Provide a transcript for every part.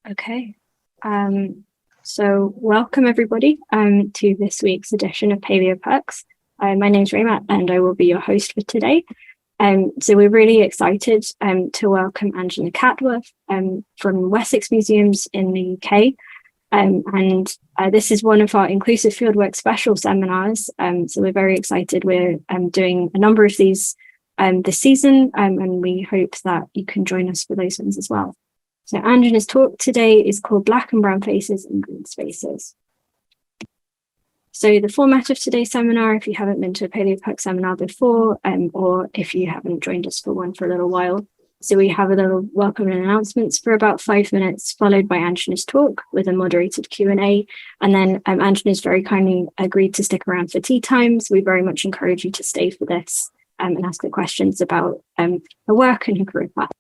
Okay. So welcome everybody to this week's edition of eoPERCS. My name's Raymat and I will be your host for today. So we're really excited to welcome Anjana Khatwa from Wessex Museums in the UK. This is one of our Inclusive Fieldwork special seminars. So we're very excited. We're doing a number of these this season, and we hope that you can join us for those ones as well. So Anjana's talk today is called Black and Brown Faces in Green Spaces. So the format of today's seminar, if you haven't been to a eoPERCS seminar before, or if you haven't joined us for one for a little while, so we have a little welcome and announcements for about 5 minutes, followed by Anjana's talk with a moderated Q&A. And then Anjana's very kindly agreed to stick around for tea times. We very much encourage you to stay for this and ask the questions about her work and her career path.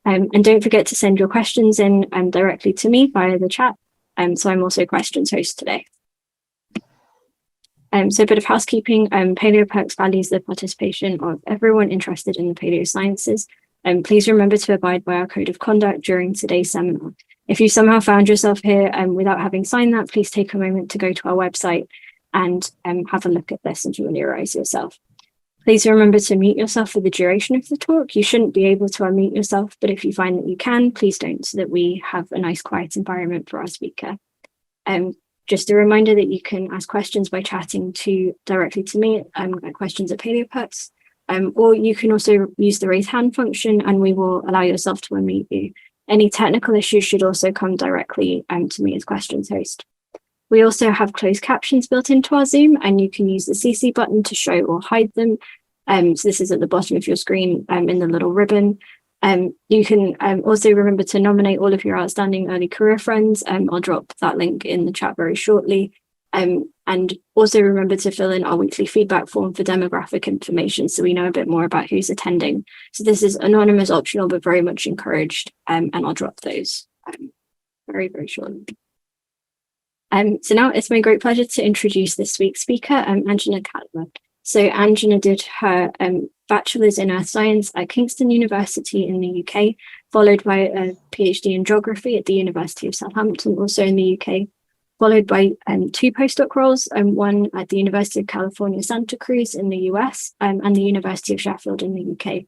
And don't forget to send your questions in directly to me via the chat. So I'm also questions host today. So a bit of housekeeping. eoPERCS values the participation of everyone interested in the paleosciences. Please remember to abide by our code of conduct during today's seminar. If you somehow found yourself here without having signed that, please take a moment to go to our website and have a look at this and familiarize yourself. Please remember to mute yourself for the duration of the talk. You shouldn't be able to unmute yourself, but if you find that you can, please don't, so that we have a nice quiet environment for our speaker. Just a reminder that you can ask questions by chatting directly to me at questions at eoPERCS, or you can also use the raise hand function and we will allow yourself to unmute you. Any technical issues should also come directly to me as questions host. We also have closed captions built into our Zoom, and you can use the CC button to show or hide them. So this is at the bottom of your screen in the little ribbon. You can also remember to nominate all of your outstanding early career friends. I'll drop that link in the chat very shortly. And also remember to fill in our weekly feedback form for demographic information so we know a bit more about who's attending. So this is anonymous, optional, but very much encouraged. And I'll drop those very, very shortly. So now it's my great pleasure to introduce this week's speaker, Anjana Khatwa. So Anjana did her bachelor's in earth science at Kingston University in the UK, followed by a PhD in geography at the University of Southampton, also in the UK, followed by 2 postdoc roles, one at the University of California, Santa Cruz in the US, and the University of Sheffield in the UK.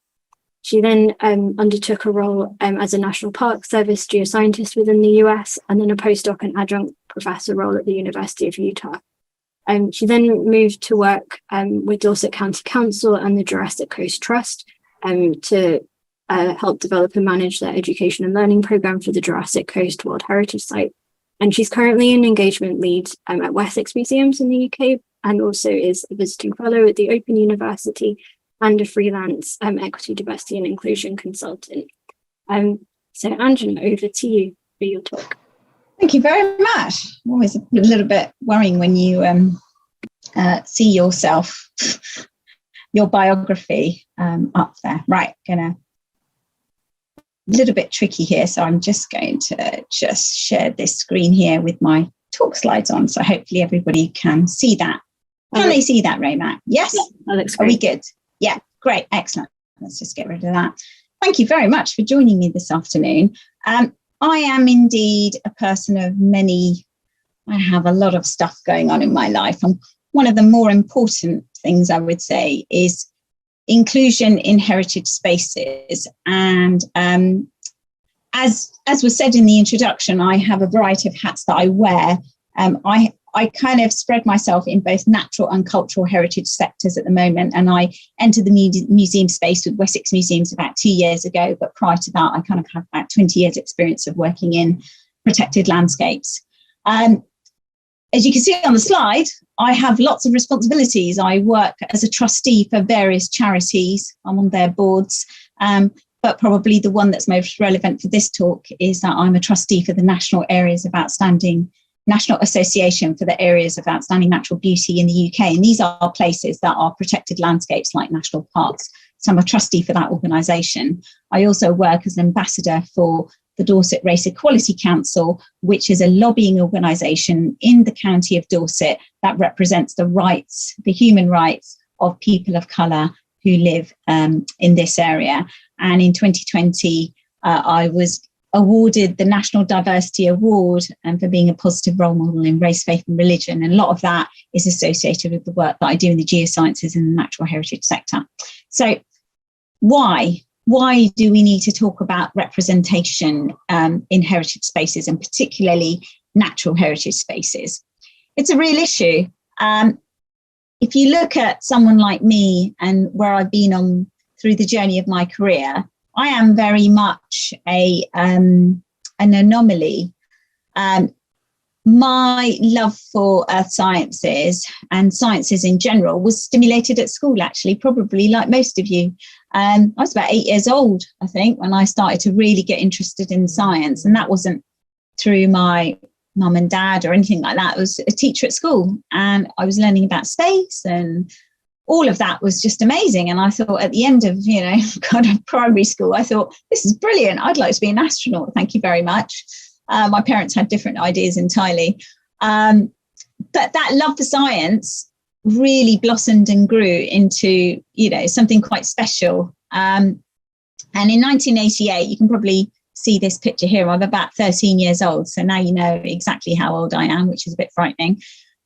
She then undertook a role as a National Park Service geoscientist within the US, and then a postdoc and adjunct professor role at the University of Utah. She then moved to work with Dorset County Council and the Jurassic Coast Trust to help develop and manage their education and learning program for the Jurassic Coast World Heritage Site. And she's currently an engagement lead at Wessex Museums in the UK, and also is a visiting fellow at the Open University and a freelance equity, diversity and inclusion consultant. So Anjana, over to you for your talk. Thank you very much. Always a little bit worrying when you see yourself, your biography up there. Right, a little bit tricky here, so I'm just going to share this screen here with my talk slides on, so hopefully everybody can see that. Can they see that, Raymat? Yes? Yeah, that looks great. Are we good? Yeah, great, excellent. Let's just get rid of that. Thank you very much for joining me this afternoon. I am indeed a person of many. I have a lot of stuff going on in my life. And one of the more important things I would say is inclusion in heritage spaces. And as was said in the introduction, I have a variety of hats that I wear. I kind of spread myself in both natural and cultural heritage sectors at the moment, and I entered the museum space with Wessex Museums about 2 years ago, but prior to that I kind of had about 20 years experience of working in protected landscapes. As you can see on the slide, I have lots of responsibilities. I work as a trustee for various charities. I'm on their boards, but probably the one that's most relevant for this talk is that I'm a trustee for the National Association for the Areas of Outstanding Natural Beauty in the UK. And these are places that are protected landscapes like national parks. So I'm a trustee for that organisation. I also work as an ambassador for the Dorset Race Equality Council, which is a lobbying organisation in the county of Dorset that represents the rights, the human rights of people of colour who live in this area. And in 2020, I was awarded the National Diversity Award and for being a positive role model in race, faith and religion. And a lot of that is associated with the work that I do in the geosciences and the natural heritage sector. So why do we need to talk about representation in heritage spaces, and particularly natural heritage spaces? It's a real issue. If you look at someone like me and where I've been on through the journey of my career, I am very much an anomaly. My love for earth sciences and sciences in general was stimulated at school, actually, probably like most of you. I was about 8 years old, I think, when I started to really get interested in science. And that wasn't through my mum and dad or anything like that. It was a teacher at school, and I was learning about space, and all of that was just amazing. And I thought at the end of, kind of primary school, I thought, this is brilliant. I'd like to be an astronaut. Thank you very much. My parents had different ideas entirely. But that love for science really blossomed and grew into, something quite special. And in 1988, you can probably see this picture here. I'm about 13 years old. So now you know exactly how old I am, which is a bit frightening.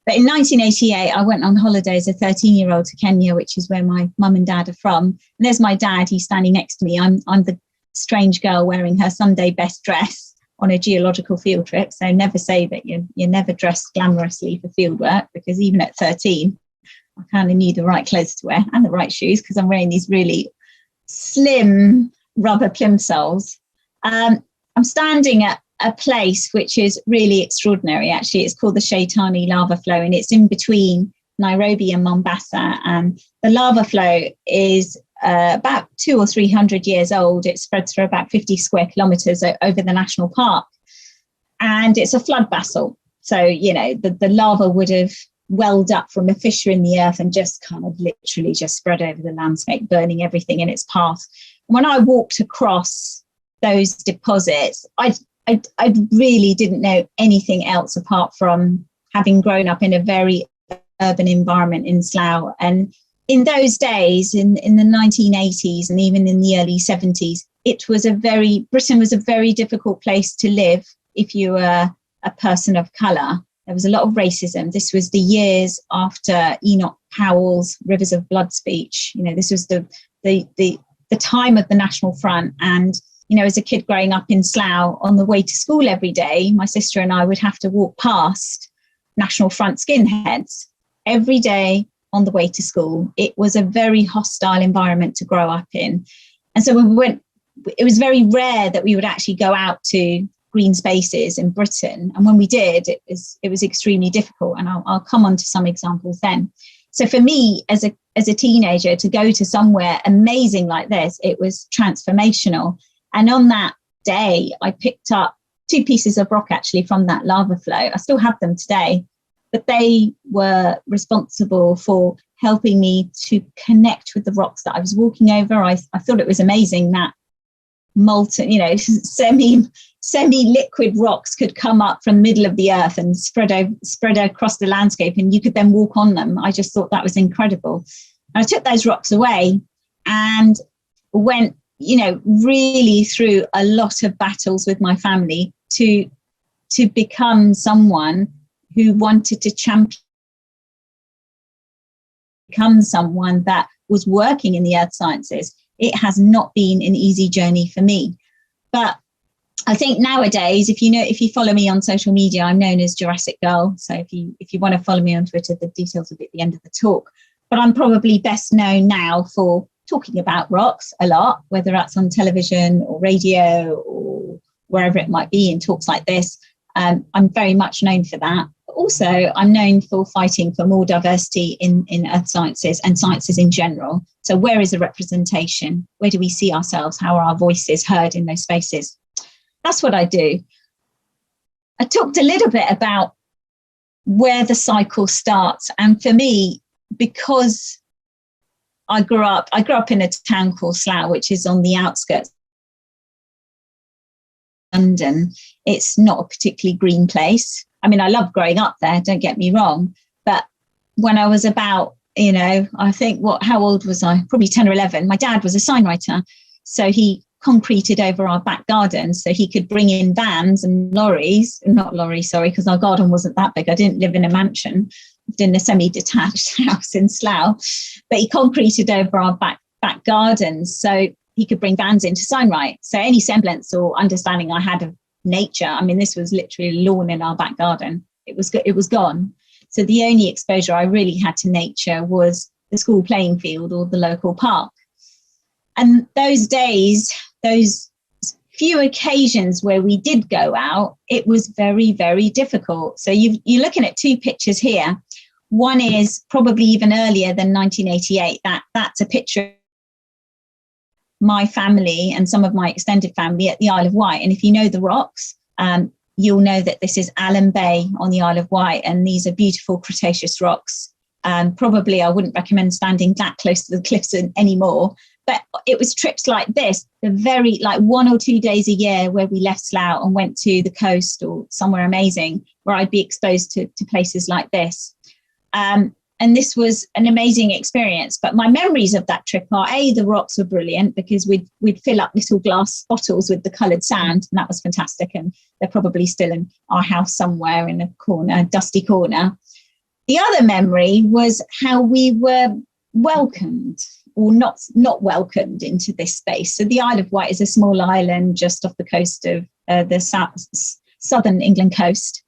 But in 1988, I went on holiday as a 13-year-old to Kenya, which is where my mum and dad are from. And there's my dad. He's standing next to me. I'm the strange girl wearing her Sunday best dress on a geological field trip. So never say that you're never dressed glamorously for field work, because even at 13, I kind of knew the right clothes to wear and the right shoes, because I'm wearing these really slim rubber plimsolls. I'm standing at a place which is really extraordinary, actually. It's called the Shaitani lava flow, and it's in between Nairobi and Mombasa. And the lava flow is about 200 or 300 years old. It spreads for about 50 square kilometres over the national park. And it's a flood basalt. So, the lava would have welled up from a fissure in the earth and just kind of literally just spread over the landscape, burning everything in its path. When I walked across those deposits, I really didn't know anything else apart from having grown up in a very urban environment in Slough. And in those days, in the 1980s and even in the early 70s, Britain was a very difficult place to live if you were a person of colour. There was a lot of racism. This was the years after Enoch Powell's Rivers of Blood speech. This was the time of the National Front. And as a kid growing up in Slough, on the way to school every day, my sister and I would have to walk past National Front skinheads every day on the way to school. It was a very hostile environment to grow up in. And so it was very rare that we would actually go out to green spaces in Britain. And when we did, it was extremely difficult. And I'll come on to some examples then. So for me, as a teenager, to go to somewhere amazing like this, it was transformational. And on that day, I picked up 2 pieces of rock, actually, from that lava flow. I still have them today, but they were responsible for helping me to connect with the rocks that I was walking over. I thought it was amazing that molten, semi-liquid rocks could come up from the middle of the earth and spread across the landscape, and you could then walk on them. I just thought that was incredible. And I took those rocks away and went really through a lot of battles with my family to become someone who wanted to become someone that was working in the earth sciences. It has not been an easy journey for me. But I think nowadays, if you follow me on social media, I'm known as Jurassic Girl. So if you want to follow me on Twitter, the details will be at the end of the talk. But I'm probably best known now for talking about rocks a lot, whether that's on television or radio or wherever it might be in talks like this. I'm very much known for that. But also, I'm known for fighting for more diversity in earth sciences and sciences in general. So where is the representation? Where do we see ourselves? How are our voices heard in those spaces? That's what I do. I talked a little bit about where the cycle starts. And for me, because I grew up in a town called Slough, which is on the outskirts of London. It's not a particularly green place. I mean, I love growing up there, don't get me wrong. But when I was about, I think, how old was I? Probably 10 or 11. My dad was a sign writer. So he concreted over our back garden so he could bring in vans and not lorries, sorry, because our garden wasn't that big. I didn't live in a mansion, lived in a semi-detached house in Slough, but he concreted over our back gardens so he could bring vans in to sign write. So any semblance or understanding I had of nature, I mean, this was literally a lawn in our back garden. It was gone. So the only exposure I really had to nature was the school playing field or the local park. And those days, those few occasions where we did go out, it was very, very difficult. So you're looking at two pictures here. One is probably even earlier than 1988. That's a picture of my family and some of my extended family at the Isle of Wight. And if you know the rocks, you'll know that this is Allen Bay on the Isle of Wight. And these are beautiful Cretaceous rocks. Probably I wouldn't recommend standing that close to the cliffs anymore. But it was trips like this, the very 1 or 2 days a year where we left Slough and went to the coast or somewhere amazing where I'd be exposed to places like this. And this was an amazing experience. But my memories of that trip are, the rocks were brilliant because we'd fill up little glass bottles with the coloured sand, and that was fantastic. And they're probably still in our house somewhere in a corner, a dusty corner. The other memory was how we were welcomed or not welcomed into this space. So the Isle of Wight is a small island just off the coast of the southern England coast.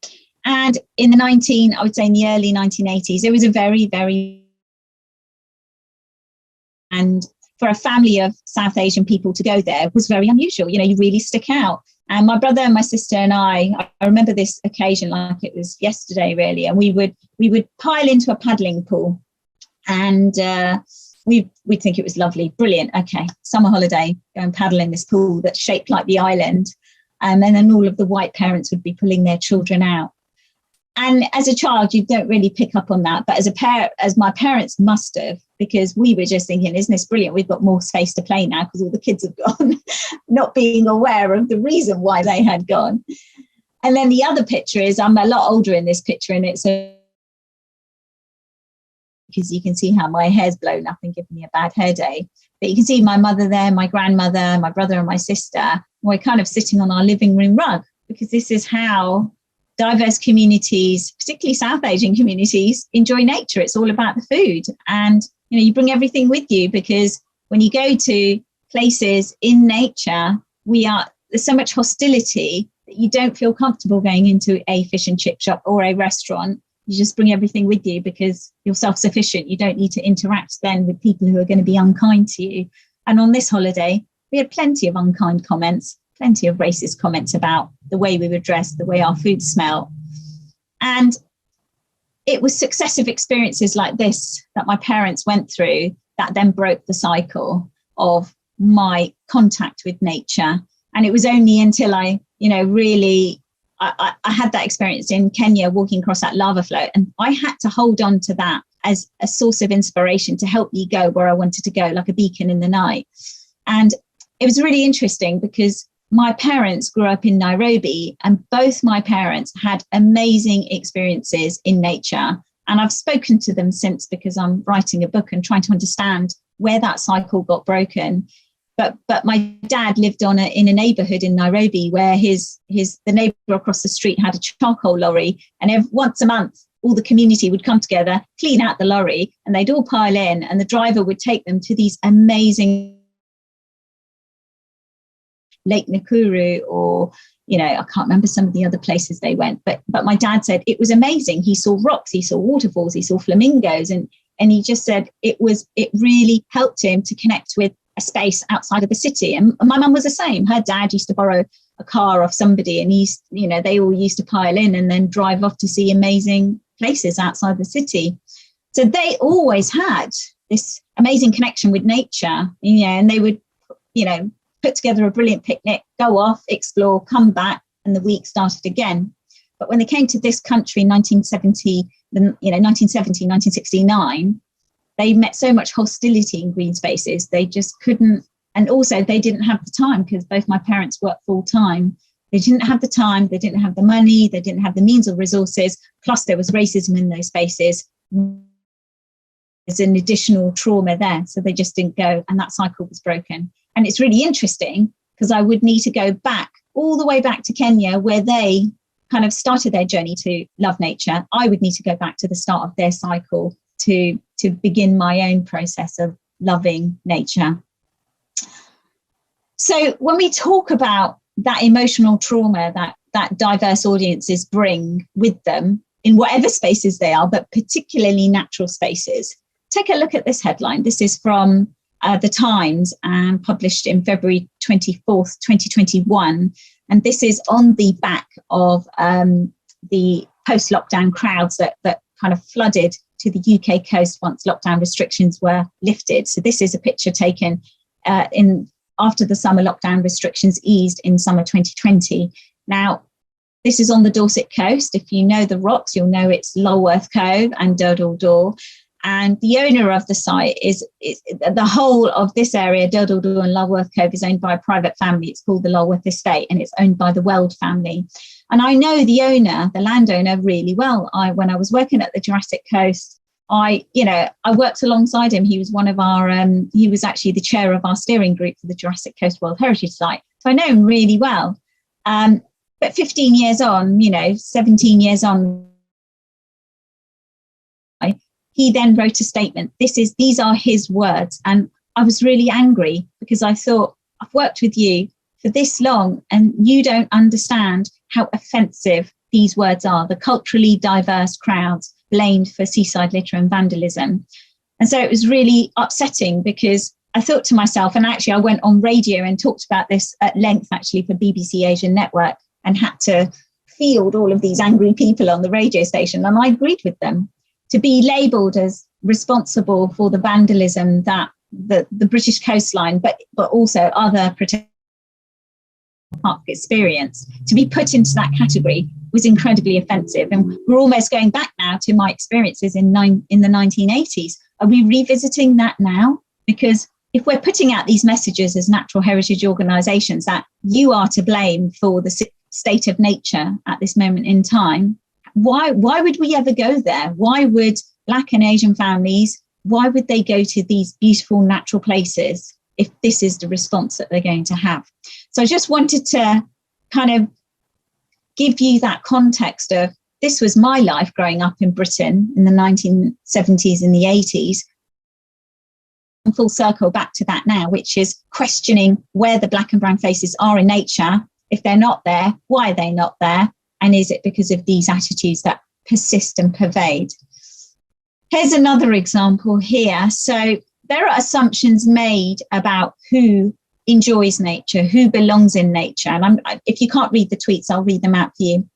And in the early 1980s, it was a very, very, and for a family of South Asian people to go there was very unusual. You really stick out. And my brother and my sister and I remember this occasion like it was yesterday, really. And we would pile into a paddling pool, and we'd think it was lovely, brilliant. Okay, summer holiday, go and paddle in this pool that's shaped like the island. And then all of the white parents would be pulling their children out. And as a child, you don't really pick up on that. But as my parents must have, because we were just thinking, isn't this brilliant? We've got more space to play now because all the kids have gone, not being aware of the reason why they had gone. And then the other picture is, I'm a lot older in this picture, and it's because you can see how my hair's blown up and given me a bad hair day. But you can see my mother there, my grandmother, my brother and my sister. We're kind of sitting on our living room rug, because this is how diverse communities, particularly South Asian communities, enjoy nature. It's all about the food. And, you bring everything with you, because when you go to places in nature, there's so much hostility that you don't feel comfortable going into a fish and chip shop or a restaurant. You just bring everything with you because you're self-sufficient. You don't need to interact then with people who are going to be unkind to you. And on this holiday, we had plenty of unkind comments, plenty of racist comments about the way we were dressed, the way our food smelled. And it was successive experiences like this that my parents went through that then broke the cycle of my contact with nature. And it was only until I had that experience in Kenya, walking across that lava flow, and I had to hold on to that as a source of inspiration to help me go where I wanted to go, like a beacon in the night. And it was really interesting because my parents grew up in Nairobi, and both my parents had amazing experiences in nature. And I've spoken to them since, because I'm writing a book and trying to understand where that cycle got broken. But my dad lived in a neighborhood in Nairobi where the neighbor across the street had a charcoal lorry, and once a month, all the community would come together, clean out the lorry, and they'd all pile in, and the driver would take them to these amazing Lake Nakuru, or, I can't remember some of the other places they went, but my dad said it was amazing. He saw rocks, he saw waterfalls, he saw flamingos, and he just said it really helped him to connect with a space outside of the city. And my mum was the same. Her dad used to borrow a car off somebody, and they all used to pile in and then drive off to see amazing places outside the city. So they always had this amazing connection with nature, and they would, put together a brilliant picnic, go off, explore, come back, and the week started again. But when they came to this country in 1970, 1969, they met so much hostility in green spaces. They just couldn't. And also they didn't have the time, because both my parents worked full time. They didn't have the time. They didn't have the money. They didn't have the means or resources. Plus there was racism in those spaces. There's an additional trauma there. So they just didn't go, and that cycle was broken. And it's really interesting because I would need to go back all the way back to Kenya, where they kind of started their journey to love nature. I would need to go back to the start of their cycle to begin my own process of loving nature. So when we talk about that emotional trauma that diverse audiences bring with them in whatever spaces they are, but particularly natural spaces, take a look at this headline. This is from The Times and published in February 24th, 2021. And this is on the back of the post-lockdown crowds that kind of flooded to the UK coast once lockdown restrictions were lifted. So this is a picture taken after the summer lockdown restrictions eased in summer 2020. Now, this is on the Dorset coast. If you know the rocks, you'll know it's Lulworth Cove and Durdle Door. And the owner of the site is the whole of this area, Durdle Door and Lulworth Cove, is owned by a private family. It's called the Lulworth Estate, and it's owned by the Weld family. And I know the owner, the landowner, really well. When I was working at the Jurassic Coast, I worked alongside him. He was one of our, he was actually the chair of our steering group for the Jurassic Coast World Heritage Site. So I know him really well. But 15 years on, 17 years on, he then wrote a statement. These are his words. And I was really angry because I thought, I've worked with you for this long and you don't understand how offensive these words are. The culturally diverse crowds blamed for seaside litter and vandalism. And so it was really upsetting because I thought to myself, and actually I went on radio and talked about this at length actually for BBC Asian Network and had to field all of these angry people on the radio station. And I agreed with them. To be labelled as responsible for the vandalism that the British coastline, but also other protected park experience, to be put into that category was incredibly offensive. And we're almost going back now to my experiences in the 1980s. Are we revisiting that now? Because if we're putting out these messages as natural heritage organisations that you are to blame for the state of nature at this moment in time, why would we ever go there? Why would Black and Asian families, why would they go to these beautiful natural places if this is the response that they're going to have? So I just wanted to kind of give you that context of this was my life growing up in Britain in the 1970s and the 80s. And full circle back to that now, which is questioning where the Black and brown faces are in nature. If they're not there, why are they not there? And is it because of these attitudes that persist and pervade? Here's another example here. So there are assumptions made about who enjoys nature, who belongs in nature. And if you can't read the tweets, I'll read them out for you.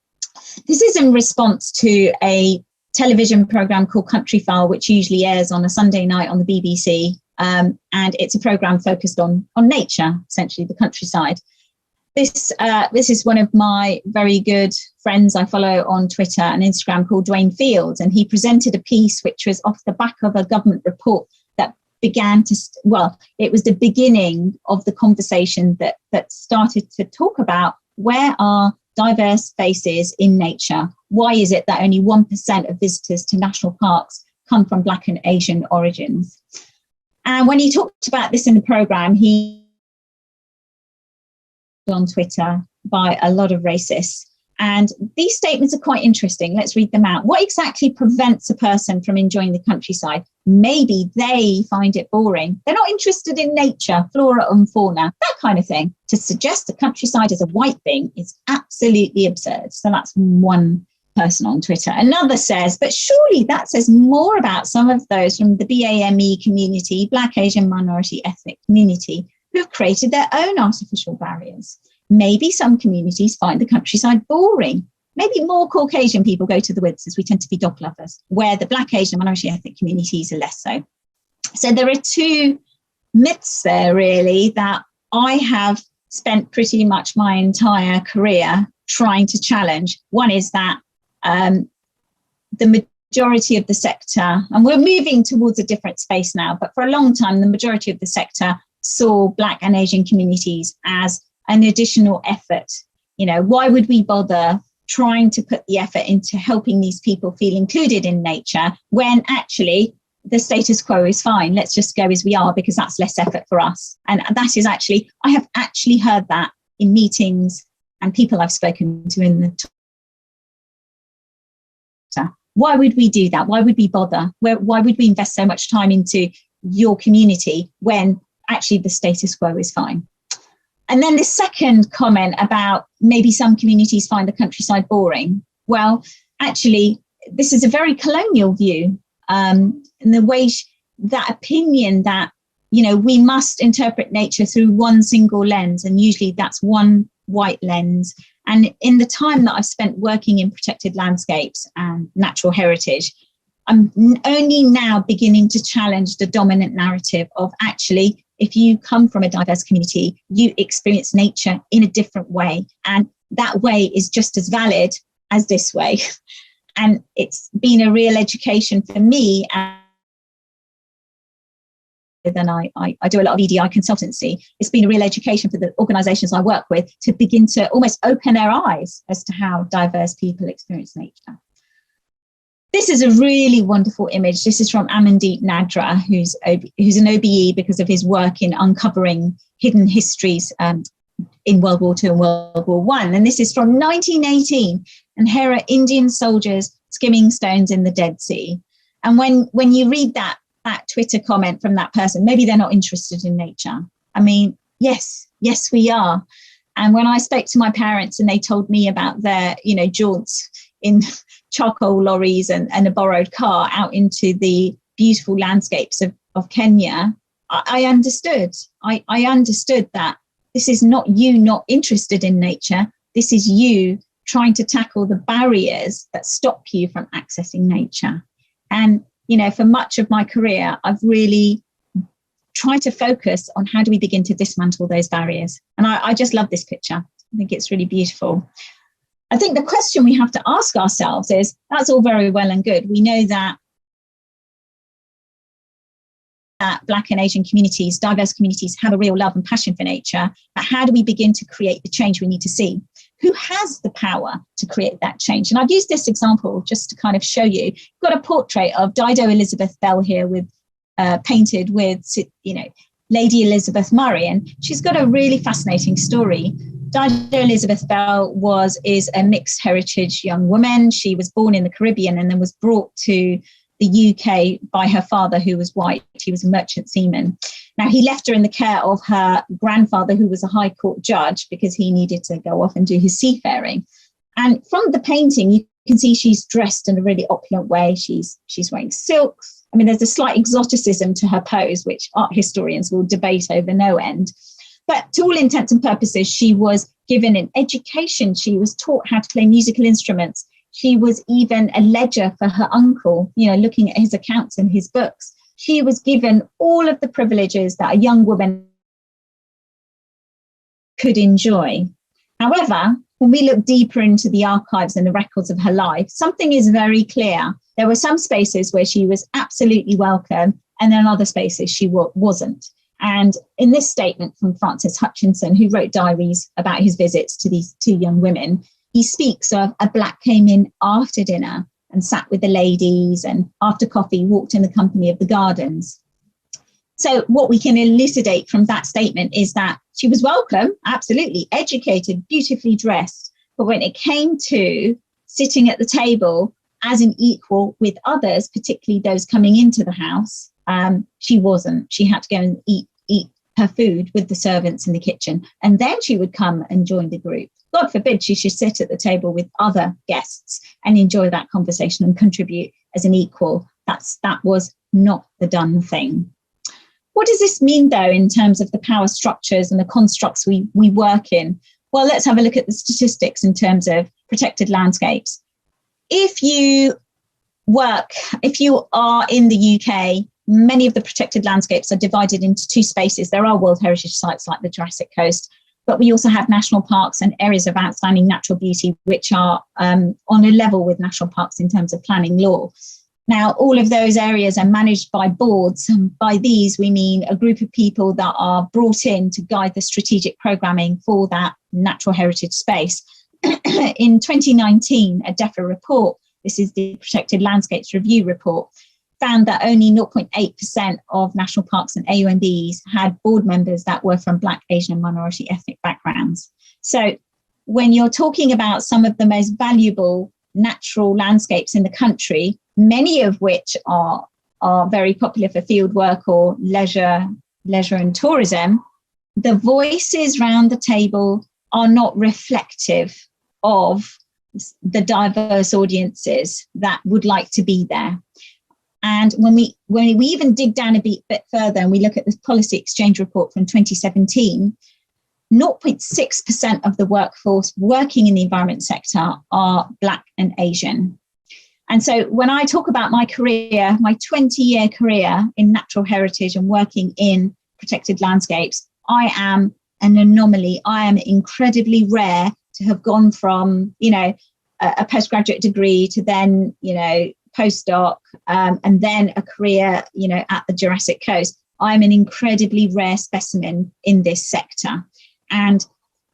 This is in response to a television programme called Country File, which usually airs on a Sunday night on the BBC. And it's a programme focused on nature, essentially the countryside. This is one of my very good friends I follow on Twitter and Instagram called Dwayne Fields, and he presented a piece which was off the back of a government report that began to, it was the beginning of the conversation that started to talk about where are diverse spaces in nature? Why is it that only 1% of visitors to national parks come from Black and Asian origins? And when he talked about this in the programme, he on Twitter by a lot of racists. And these statements are quite interesting. Let's read them out. What exactly prevents a person from enjoying the countryside? Maybe they find it boring. They're not interested in nature, flora and fauna, that kind of thing. To suggest the countryside is a white thing is absolutely absurd. So that's one person on Twitter. Another says, but surely that says more about some of those from the BAME community, Black, Asian, minority, ethnic community, who have created their own artificial barriers. Maybe some communities find the countryside boring. Maybe more Caucasian people go to the woods, as we tend to be dog lovers, where the Black, Asian, minority ethnic communities are less so. So there are two myths there, really, that I have spent pretty much my entire career trying to challenge. One is that the majority of the sector, and we're moving towards a different space now, but for a long time, the majority of the sector saw Black and Asian communities as an additional effort. Why would we bother trying to put the effort into helping these people feel included in nature when actually the status quo is fine. Let's just go as we are because that's less effort for us. And that is actually, I have actually heard that in meetings and people I've spoken to in the why would we do that? Why would we bother? Why would we invest so much time into your community when actually the status quo is fine? And then the second comment about maybe some communities find the countryside boring. Well, actually, this is a very colonial view. In the way that opinion that, you know, we must interpret nature through one single lens, and usually that's one white lens. And in the time that I've spent working in protected landscapes and natural heritage, I'm only now beginning to challenge the dominant narrative of actually, if you come from a diverse community, you experience nature in a different way. And that way is just as valid as this way. And it's been a real education for me. Then I do a lot of EDI consultancy. It's been a real education for the organisations I work with to begin to almost open their eyes as to how diverse people experience nature. This is a really wonderful image. This is from Amandeep Nadra, who's an OBE because of his work in uncovering hidden histories in World War II and World War I. And this is from 1918, and here are Indian soldiers skimming stones in the Dead Sea. And when you read that Twitter comment from that person, maybe they're not interested in nature. I mean, yes, we are. And when I spoke to my parents and they told me about their, you know, jaunts in charcoal lorries and a borrowed car out into the beautiful landscapes of Kenya, I understood. I understood that this is not you not interested in nature. This is you trying to tackle the barriers that stop you from accessing nature. And you know, for much of my career, I've really tried to focus on how do we begin to dismantle those barriers. And I just love this picture. I think it's really beautiful. I think the question we have to ask ourselves is, that's all very well and good. We know that Black and Asian communities, diverse communities, have a real love and passion for nature. But how do we begin to create the change we need to see? Who has the power to create that change? And I've used this example just to kind of show you. We've got a portrait of Dido Elizabeth Bell here with painted with, you know, Lady Elizabeth Murray, and she's got a really fascinating story. Dido Elizabeth Bell is a mixed heritage young woman. She was born in the Caribbean and then was brought to the UK by her father, who was white. He was a merchant seaman. Now, he left her in the care of her grandfather, who was a High Court judge, because he needed to go off and do his seafaring. And from the painting, you can see she's dressed in a really opulent way. She's wearing silks. I mean, there's a slight exoticism to her pose, which art historians will debate over no end. But to all intents and purposes, she was given an education. She was taught how to play musical instruments. She was even a ledger for her uncle, you know, looking at his accounts and his books. She was given all of the privileges that a young woman could enjoy. However, when we look deeper into the archives and the records of her life, something is very clear. There were some spaces where she was absolutely welcome, and then other spaces she wasn't. And in this statement from Francis Hutchinson, who wrote diaries about his visits to these two young women, he speaks of a Black came in after dinner and sat with the ladies, and after coffee walked in the company of the gardens. So what we can elucidate from that statement is that she was welcome, absolutely, educated, beautifully dressed. But when it came to sitting at the table as an equal with others, particularly those coming into the house, she wasn't. She had to go and eat her food with the servants in the kitchen. And then she would come and join the group. God forbid she should sit at the table with other guests and enjoy that conversation and contribute as an equal. That was not the done thing. What does this mean, though, in terms of the power structures and the constructs we work in? Well, let's have a look at the statistics in terms of protected landscapes. If you are in the UK, many of the protected landscapes are divided into two spaces. There are World Heritage sites like the Jurassic Coast, but we also have national parks and areas of outstanding natural beauty, which are on a level with national parks in terms of planning law. Now, all of those areas are managed by boards. And by these, we mean a group of people that are brought in to guide the strategic programming for that natural heritage space. In 2019, a DEFRA report, this is the Protected Landscapes Review report, found that only 0.8% of national parks and AUNBs had board members that were from Black, Asian and minority ethnic backgrounds. So when you're talking about some of the most valuable natural landscapes in the country, many of which are very popular for field work or leisure and tourism, the voices round the table are not reflective of the diverse audiences that would like to be there. And when we even dig down a bit further and we look at the policy exchange report from 2017, 0.6% of the workforce working in the environment sector are Black and Asian. And so when I talk about my career, my 20-year career in natural heritage and working in protected landscapes, I am an anomaly. I am incredibly rare to have gone from, a postgraduate degree to then, postdoc, and then a career, at the Jurassic Coast. I'm an incredibly rare specimen in this sector. And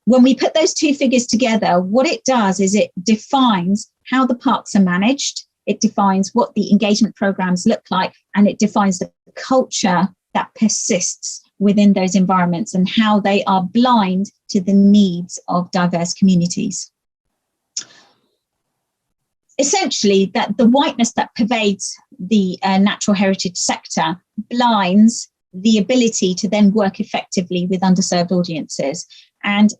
when we put those two figures together, what it does is it defines how the parks are managed, it defines what the engagement programs look like, and it defines the culture that persists within those environments and how they are blind to the needs of diverse communities. Essentially, that the whiteness that pervades the natural heritage sector blinds the ability to then work effectively with underserved audiences. And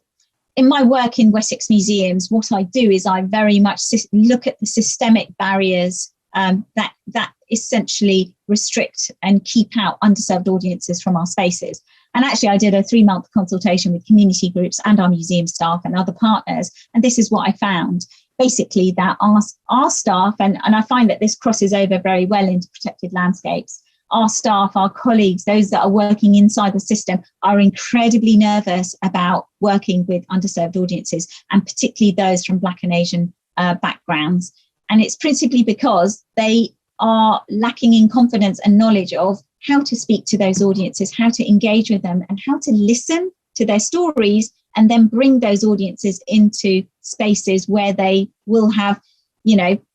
in my work in Wessex museums, what I do is I very much look at the systemic barriers that essentially restrict and keep out underserved audiences from our spaces. And actually, I did a 3-month consultation with community groups and our museum staff and other partners. And this is what I found. Basically, that our staff, and I find that this crosses over very well into protected landscapes, our staff, our colleagues, those that are working inside the system are incredibly nervous about working with underserved audiences, and particularly those from Black and Asian backgrounds. And it's principally because they are lacking in confidence and knowledge of how to speak to those audiences, how to engage with them, and how to listen to their stories, and then bring those audiences into spaces where they will have,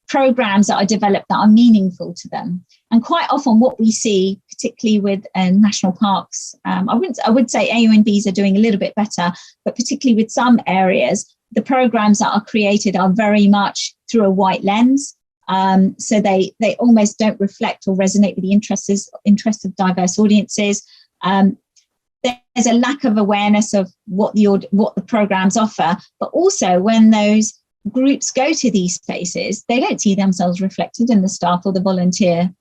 programs that are developed that are meaningful to them. And quite often what we see, particularly with national parks, I would say AUNBs are doing a little bit better, but particularly with some areas, the programs that are created are very much through a white lens. So they almost don't reflect or resonate with the interests of diverse audiences. There's a lack of awareness of what the programs offer, but also when those groups go to these spaces, they don't see themselves reflected in the staff or the volunteer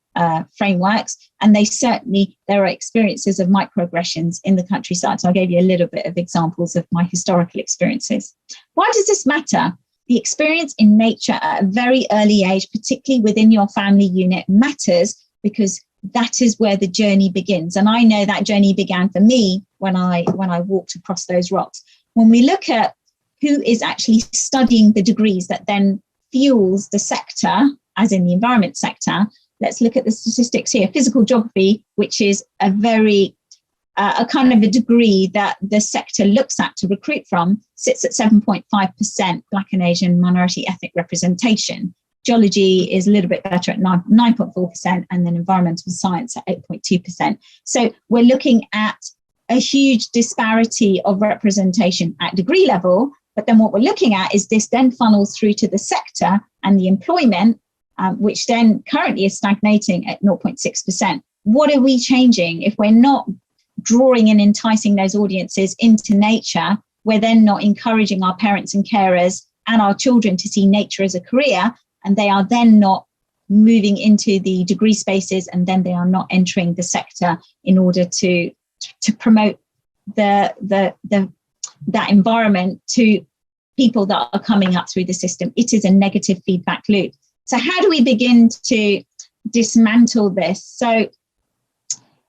frameworks, and there are experiences of microaggressions in the countryside. So I gave you a little bit of examples of my historical experiences. Why does this matter? The experience in nature at a very early age, particularly within your family unit, matters because that is where the journey begins. And I know that journey began for me when I walked across those rocks. When we look at who is actually studying the degrees that then fuels the sector, as in the environment sector, let's look at the statistics here. Physical geography, which is a kind of a degree that the sector looks at to recruit from, sits at 7.5% Black and Asian minority ethnic representation. Geology is a little bit better at 9.4%, and then environmental science at 8.2%. So we're looking at a huge disparity of representation at degree level, but then what we're looking at is this then funnels through to the sector and the employment, which then currently is stagnating at 0.6%. What are we changing? If we're not drawing and enticing those audiences into nature, we're then not encouraging our parents and carers and our children to see nature as a career, and they are then not moving into the degree spaces, and then they are not entering the sector in order to promote that environment to people that are coming up through the system. It is a negative feedback loop. So how do we begin to dismantle this? So,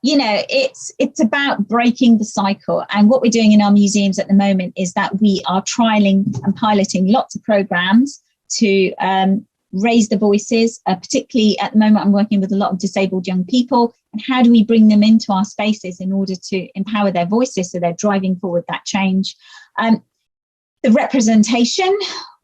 it's about breaking the cycle. And what we're doing in our museums at the moment is that we are trialing and piloting lots of programs to raise the voices, particularly at the moment I'm working with a lot of disabled young people, and how do we bring them into our spaces in order to empower their voices so they're driving forward that change. The representation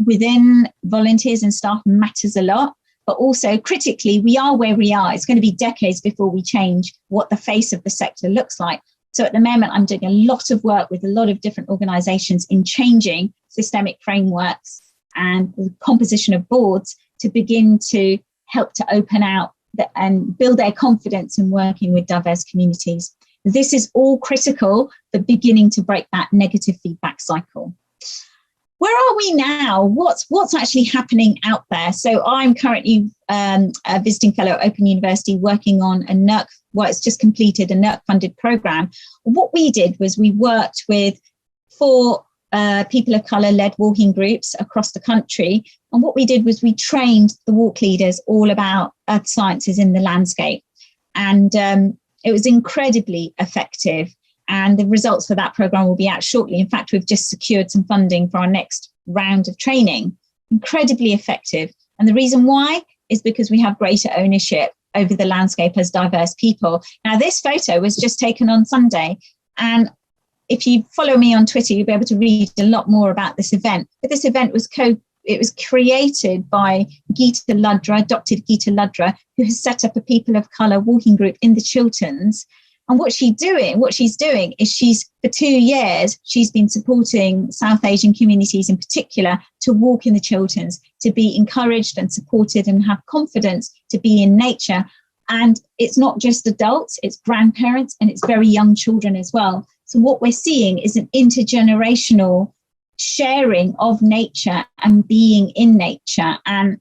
within volunteers and staff matters a lot. but also critically, we are where we are. It's going to be decades before we change what the face of the sector looks like. So at the moment, I'm doing a lot of work with a lot of different organisations in changing systemic frameworks and the composition of boards to begin to help to open out and build their confidence in working with diverse communities. This is all critical for beginning to break that negative feedback cycle. Where are we now? What's actually happening out there? So I'm currently a visiting fellow at Open University working on a NERC, it's just completed a NERC funded program. What we did was we worked with 4 people of colour led walking groups across the country. And what we did was we trained the walk leaders all about earth sciences in the landscape. And it was incredibly effective. And the results for that programme will be out shortly. In fact, we've just secured some funding for our next round of training. Incredibly effective. And the reason why is because we have greater ownership over the landscape as diverse people. Now, this photo was just taken on Sunday. And if you follow me on Twitter, you'll be able to read a lot more about this event. But this event was created by Geeta Ludra, Dr. Geeta Ludra, who has set up a people of colour walking group in the Chilterns. And what she's doing is for 2 years, she's been supporting South Asian communities in particular to walk in the Chilterns, to be encouraged and supported and have confidence to be in nature. And it's not just adults, it's grandparents and it's very young children as well. So what we're seeing is an intergenerational sharing of nature and being in nature. And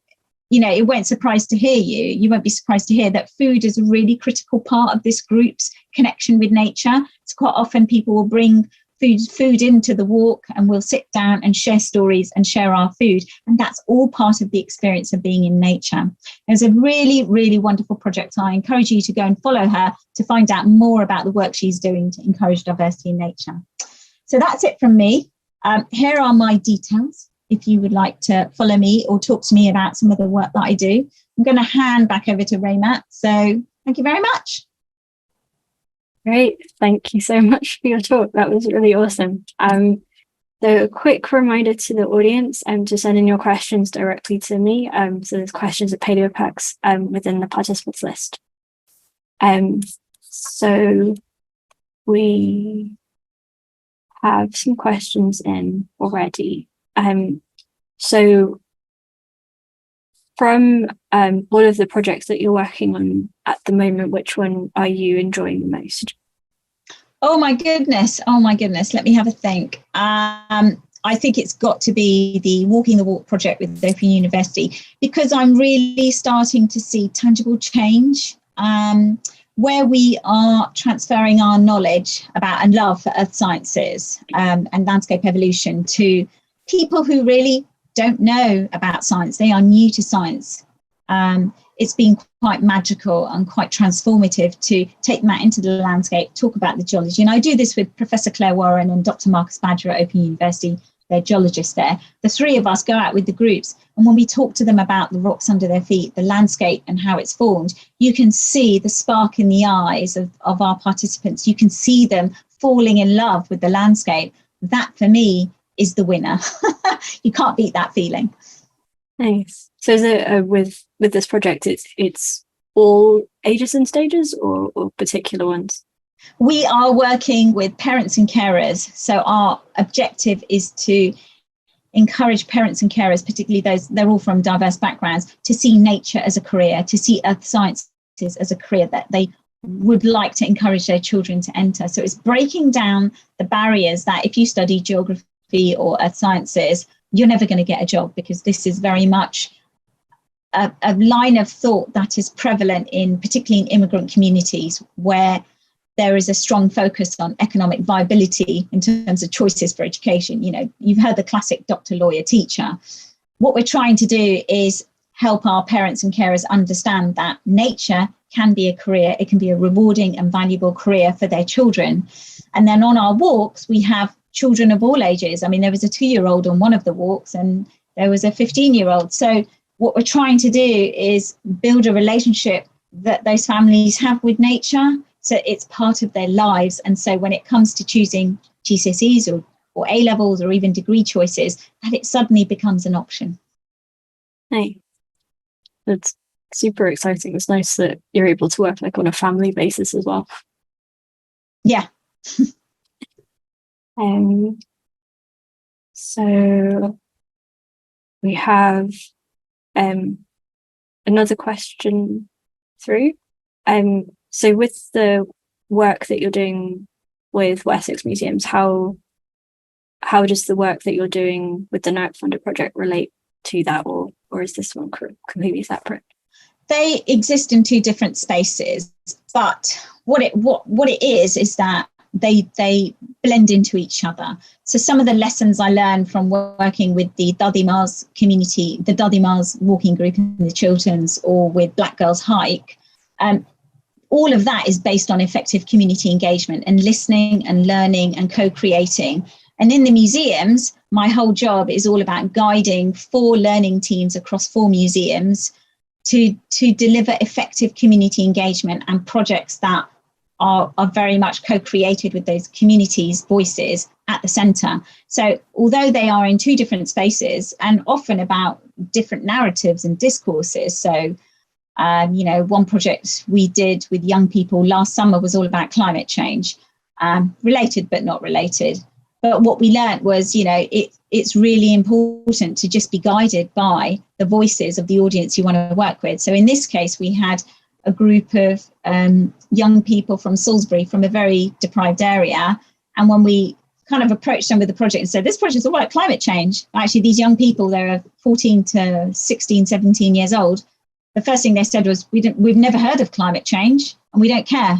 you know, it won't surprise to hear you won't be surprised to hear that food is a really critical part of this group's connection with nature. So quite often people will bring food into the walk and we'll sit down and share stories and share our food. And that's all part of the experience of being in nature. It's a really, really wonderful project. I encourage you to go and follow her to find out more about the work she's doing to encourage diversity in nature. So that's it from me. Here are my details. If you would like to follow me or talk to me about some of the work that I do. I'm going to hand back over to Raymat. So thank you very much. Great. Thank you so much for your talk. That was really awesome. So a quick reminder to the audience to send in your questions directly to me. So there's questions at eoPERCS within the participants list. So we have some questions in already. So from all of the projects that you're working on at the moment, which one are you enjoying the most? Oh my goodness. Let me have a think. I think it's got to be the Walking the Walk project with Open University, because I'm really starting to see tangible change where we are transferring our knowledge about and love for earth sciences and landscape evolution to people who really don't know about science. They are new to science. It's been quite magical and quite transformative to take that into the landscape, talk about the geology. And I do this with Professor Claire Warren and Dr. Marcus Badger at Open University. They're geologists there. The 3 of us go out with the groups. And when we talk to them about the rocks under their feet, the landscape and how it's formed, you can see the spark in the eyes of our participants. You can see them falling in love with the landscape. That, for me, is the winner. You can't beat that feeling. Nice. So is it with this project, it's all ages and stages or particular ones? We are working with parents and carers. So our objective is to encourage parents and carers, particularly those, they're all from diverse backgrounds, to see nature as a career, to see earth sciences as a career that they would like to encourage their children to enter. So it's breaking down the barriers that if you study geography or earth sciences, you're never going to get a job, because this is very much a line of thought that is prevalent in particularly in immigrant communities, where there is a strong focus on economic viability in terms of choices for education. You know, you've heard the classic doctor, lawyer, teacher. What we're trying to do is help our parents and carers understand that nature can be a career. It can be a rewarding and valuable career for their children. And then on our walks, we have children of all ages. I mean, there was a 2-year-old on one of the walks and there was a 15-year-old. So what we're trying to do is build a relationship that those families have with nature, so it's part of their lives. And so when it comes to choosing GCSEs or A-levels or even degree choices, that it suddenly becomes an option. Nice. It's super exciting. It's nice that you're able to work like on a family basis as well. Yeah. So we have another question through. So with the work that you're doing with Wessex Museums, how does the work that you're doing with the NERC funded project relate to that, or is this one completely separate? They exist in two different spaces, but what it is that they blend into each other. So some of the lessons I learned from working with the Dudimars community, the Dudimars walking group in the Chilterns, or with Black Girls Hike, all of that is based on effective community engagement and listening and learning and co-creating. And in the museums, my whole job is all about guiding 4 learning teams across 4 museums to deliver effective community engagement and projects that are very much co-created with those communities' voices at the centre. So although they are in 2 different spaces and often about different narratives and discourses, so one project we did with young people last summer was all about climate change, related but not related. But what we learned was, it's really important to just be guided by the voices of the audience you want to work with. So in this case, we had a group of young people from Salisbury, from a very deprived area. And when we kind of approached them with the project and said, this project is all about climate change. Actually, these young people, they're 14 to 16, 17 years old. The first thing they said was, we've never heard of climate change and we don't care,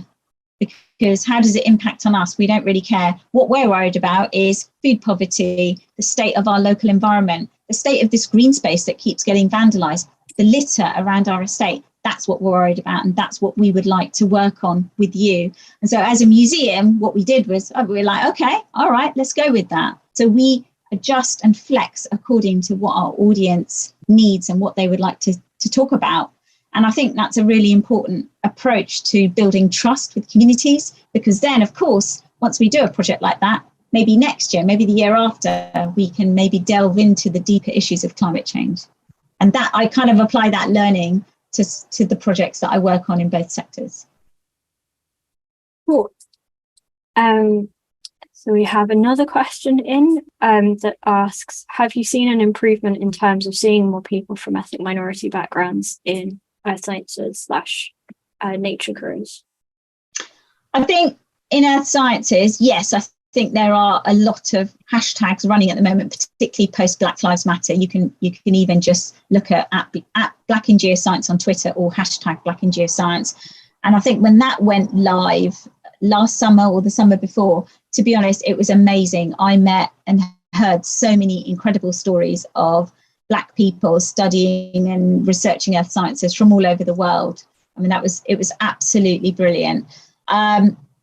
because how does it impact on us? We don't really care. What we're worried about is food poverty, the state of our local environment, the state of this green space that keeps getting vandalised, the litter around our estate. That's what we're worried about, and that's what we would like to work on with you. And so as a museum, what we did was, we were like, okay, all right, let's go with that. So we adjust and flex according to what our audience needs and what they would like to talk about. And I think that's a really important approach to building trust with communities, because then, of course, once we do a project like that, maybe next year, maybe the year after, we can maybe delve into the deeper issues of climate change. And that I kind of apply that learning to the projects that I work on in both sectors. Cool. So we have another question in that asks, have you seen an improvement in terms of seeing more people from ethnic minority backgrounds in earth sciences / nature careers? I think in earth sciences, yes, I think there are a lot of hashtags running at the moment, particularly post Black Lives Matter. You can even just look at Black in Geoscience on Twitter, or hashtag Black in Geoscience. And I think when that went live last summer or the summer before, to be honest, it was amazing. I met and heard so many incredible stories of Black people studying and researching earth sciences from all over the world. I mean, it was absolutely brilliant.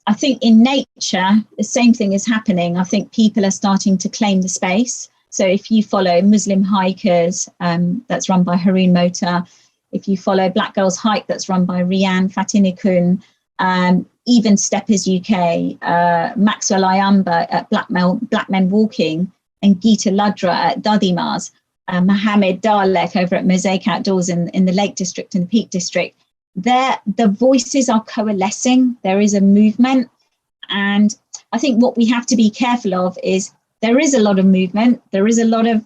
I think in nature, the same thing is happening. I think people are starting to claim the space. So if you follow Muslim Hikers, that's run by Haroon Mota, if you follow Black Girls Hike, that's run by Rian Fatinikun, even Steppers UK, Maxwell Ayamba at Black Men Walking, and Geeta Ladra at Dudimars, Mohammed Dalek over at Mosaic Outdoors in the Lake District and the Peak District. The voices are coalescing. There is a movement. And I think what we have to be careful of is there is a lot of movement. There is a lot of,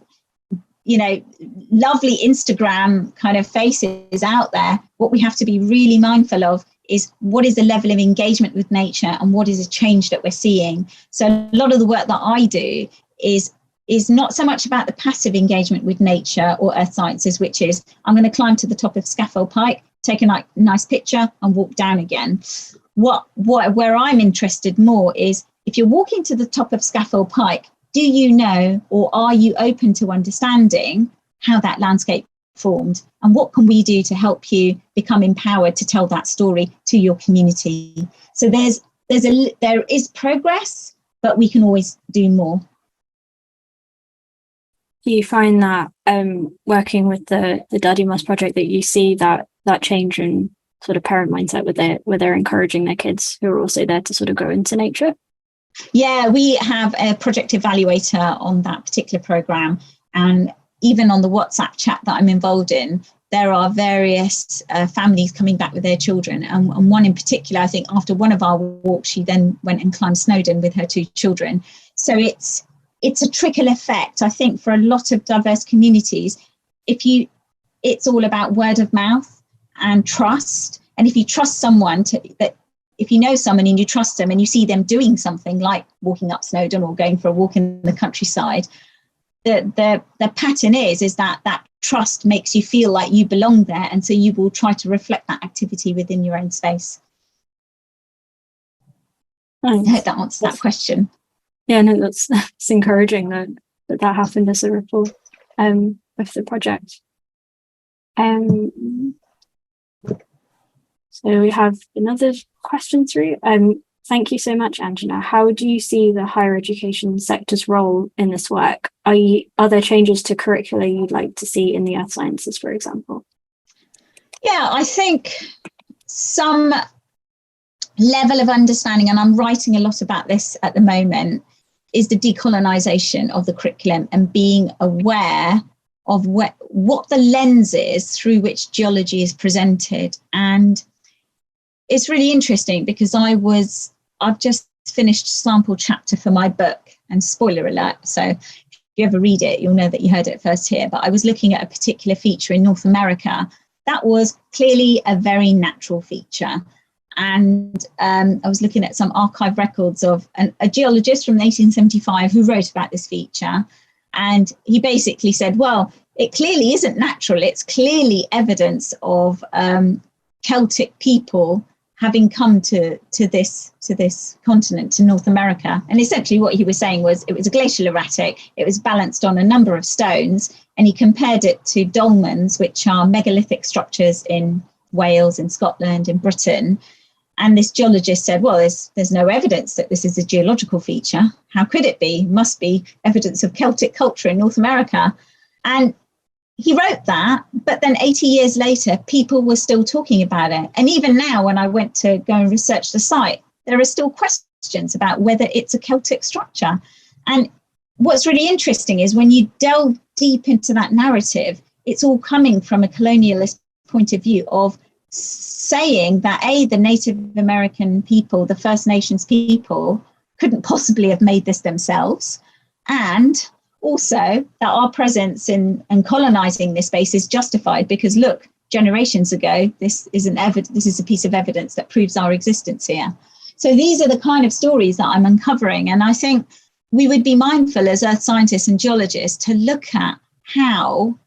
lovely Instagram kind of faces out there. What we have to be really mindful of is what is the level of engagement with nature and what is a change that we're seeing. So a lot of the work that I do is not so much about the passive engagement with nature or earth sciences, which is I'm going to climb to the top of Scaffold Pike, take a nice picture and walk down again. Where I'm interested more is if you're walking to the top of Scaffold Pike, do you know, or are you open to understanding how that landscape formed, and what can we do to help you become empowered to tell that story to your community? So there is progress, but we can always do more. Do you find that working with the Dudimars project that you see that change in sort of parent mindset where they're encouraging their kids who are also there to sort of go into nature? Yeah, we have a project evaluator on that particular program, and even on the WhatsApp chat that I'm involved in, there are various families coming back with their children. And one in particular, I think after one of our walks, she then went and climbed Snowdon with her 2 children. So it's a trickle effect, I think, for a lot of diverse communities. It's all about word of mouth and trust. And if you trust someone, if you know someone and you trust them and you see them doing something like walking up Snowdon or going for a walk in the countryside, the pattern is that trust makes you feel like you belong there, and so you will try to reflect that activity within your own space. Thanks. I hope that answers that question. Yeah, no, that's encouraging that happened as a ripple with the project. So we have another question through. Thank you so much, Anjana. How do you see the higher education sector's role in this work? Are there changes to curricula you'd like to see in the earth sciences, for example? Yeah, I think some level of understanding, and I'm writing a lot about this at the moment, is the decolonisation of the curriculum and being aware of what the lens is through which geology is presented. And it's really interesting because I've just finished sample chapter for my book, and spoiler alert, so if you ever read it, you'll know that you heard it first here, but I was looking at a particular feature in North America that was clearly a very natural feature. And I was looking at some archive records of a geologist from 1875 who wrote about this feature. And he basically said, well, it clearly isn't natural. It's clearly evidence of Celtic people having come to this continent, to North America. And essentially what he was saying was it was a glacial erratic. It was balanced on a number of stones. And he compared it to dolmens, which are megalithic structures in Wales, in Scotland, in Britain. And this geologist said, well, there's no evidence that this is a geological feature. How could it be? It must be evidence of Celtic culture in North America. And he wrote that, but then 80 years later, people were still talking about it. And even now, when I went to go and research the site, there are still questions about whether it's a Celtic structure. And what's really interesting is when you delve deep into that narrative, it's all coming from a colonialist point of view of saying that the Native American people, the First Nations people, couldn't possibly have made this themselves, and also that our presence in colonizing this space is justified because look, generations ago, this is a piece of evidence that proves our existence here. So these are the kind of stories that I'm uncovering, and I think we would be mindful as earth scientists and geologists to look at how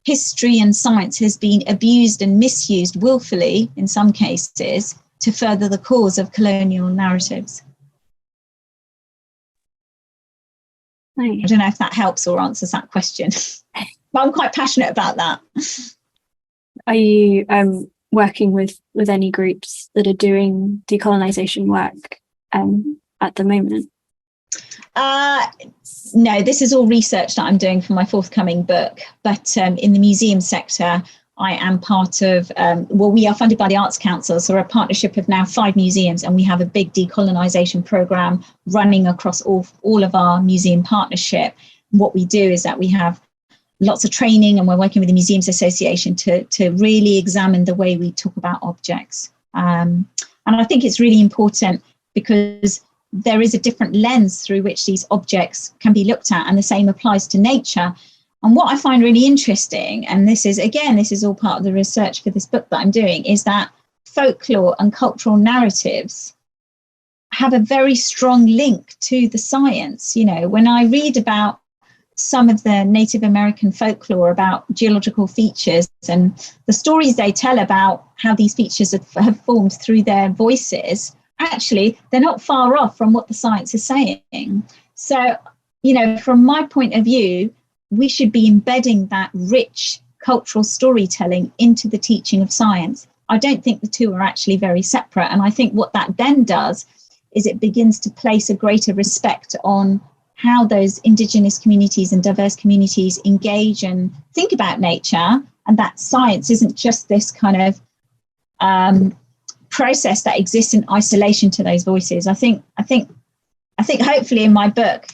history and science has been abused and misused willfully, in some cases, to further the cause of colonial narratives. I don't know if that helps or answers that question, but I'm quite passionate about that. Are you working with any groups that are doing decolonisation work at the moment? No, this is all research that I'm doing for my forthcoming book. But in the museum sector, I am part of, we are funded by the Arts Council, so we're a partnership of now 5 museums, and we have a big decolonisation programme running across all of our museum partnership. What we do is that we have lots of training, and we're working with the Museums Association to really examine the way we talk about objects. And I think it's really important because there is a different lens through which these objects can be looked at, and the same applies to nature. And what I find really interesting, and this is all part of the research for this book that I'm doing, is that folklore and cultural narratives have a very strong link to the science. You know, when I read about some of the Native American folklore about geological features and the stories they tell about how these features have formed through their voices, actually, they're not far off from what the science is saying. So, you know, from my point of view, we should be embedding that rich cultural storytelling into the teaching of science. I don't think the two are actually very separate. And I think what that then does is it begins to place a greater respect on how those Indigenous communities and diverse communities engage and think about nature, and that science isn't just this kind of process that exists in isolation to those voices. I think hopefully in my book,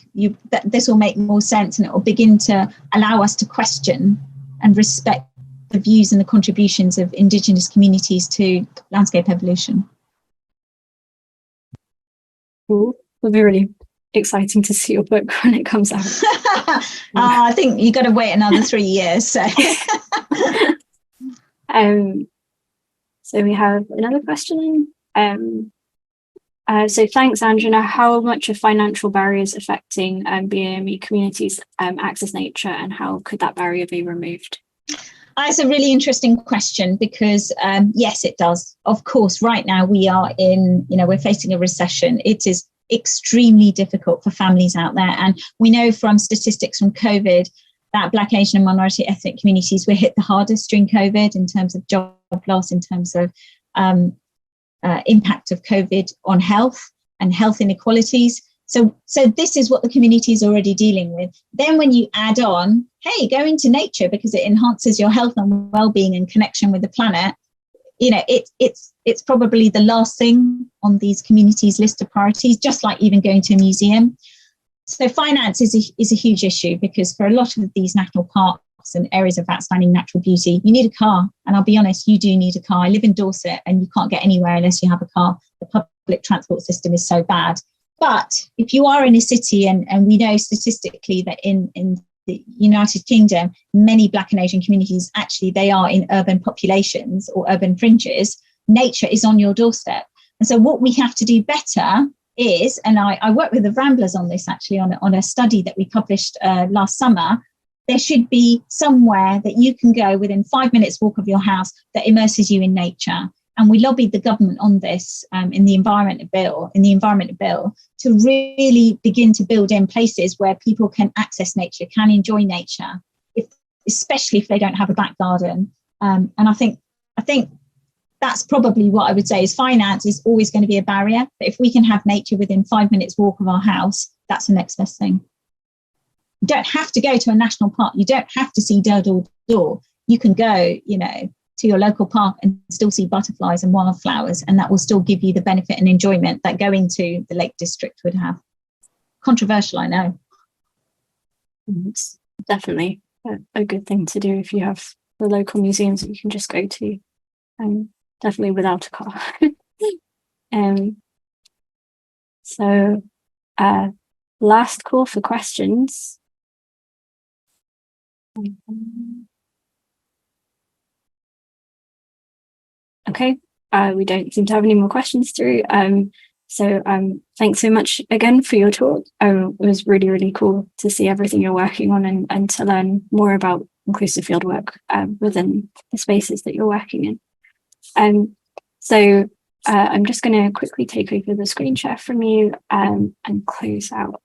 this will make more sense, and it will begin to allow us to question and respect the views and the contributions of Indigenous communities to landscape evolution. Cool. It'll be really exciting to see your book when it comes out. I think you've got to wait another 3 years. So. So we have another question. So thanks, Anjana. How much are financial barriers affecting BAME communities access nature, and how could that barrier be removed? It's a really interesting question because, yes, it does. Of course, right now we are we're facing a recession. It is extremely difficult for families out there. And we know from statistics from COVID that Black, Asian and minority ethnic communities were hit the hardest during COVID in terms of job loss, in terms of impact of COVID on health and health inequalities. So this is what the community is already dealing with. Then when you add on, hey, go into nature because it enhances your health and well-being and connection with the planet, it's probably the last thing on these communities' list of priorities, just like even going to a museum. So finance is a huge issue because for a lot of these national parks and areas of outstanding natural beauty, you need a car. And I'll be honest, you do need a car. I live in Dorset and you can't get anywhere unless you have a car. The public transport system is so bad. But if you are in a city, and we know statistically that in the United Kingdom, many Black and Asian communities, actually, they are in urban populations or urban fringes, nature is on your doorstep. And so what we have to do better is, and I work with the Ramblers on this actually, on a study that we published last summer, there should be somewhere that you can go within 5 minutes walk of your house that immerses you in nature. And we lobbied the government on this in the environment bill, to really begin to build in places where people can access nature, can enjoy nature, especially if they don't have a back garden. And I think that's probably what I would say is finance is always going to be a barrier. But if we can have nature within 5 minutes walk of our house, that's the next best thing. You don't have to go to a national park. You don't have to see door to door. You can go, to your local park and still see butterflies and wildflowers, and that will still give you the benefit and enjoyment that going to the Lake District would have. Controversial, I know. It's definitely a good thing to do if you have the local museums that you can just go to, definitely without a car. So last call for questions. Okay, we don't seem to have any more questions through. So thanks so much again for your talk. It was really, really cool to see everything you're working on and to learn more about inclusive fieldwork within the spaces that you're working in. So I'm just going to quickly take over the screen share from you and close out.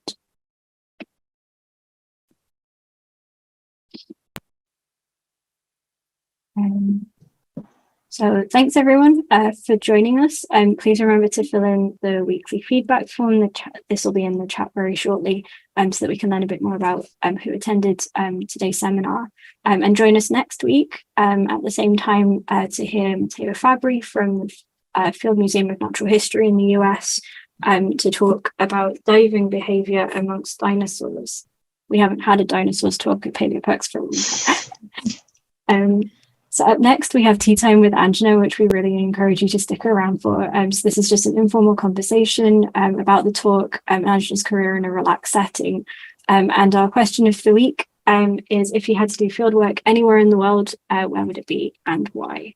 So thanks everyone for joining us. Please remember to fill in the weekly feedback form. This will be in the chat very shortly so that we can learn a bit more about who attended today's seminar. And join us next week at the same time to hear Matteo Fabri from the Field Museum of Natural History in the US to talk about diving behaviour amongst dinosaurs. We haven't had a dinosaurs talk at eoPERCS for a long time. So up next, we have Tea Time with Anjana, which we really encourage you to stick around for. So this is just an informal conversation about the talk, Anjana's career in a relaxed setting. And our question of the week is, if you had to do fieldwork anywhere in the world, where would it be and why?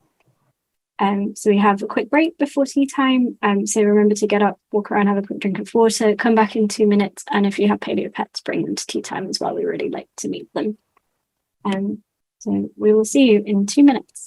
So we have a quick break before tea time. So remember to get up, walk around, have a quick drink of water, come back in 2 minutes. And if you have paleo pets, bring them to tea time as well. We really like to meet them. So we will see you in 2 minutes.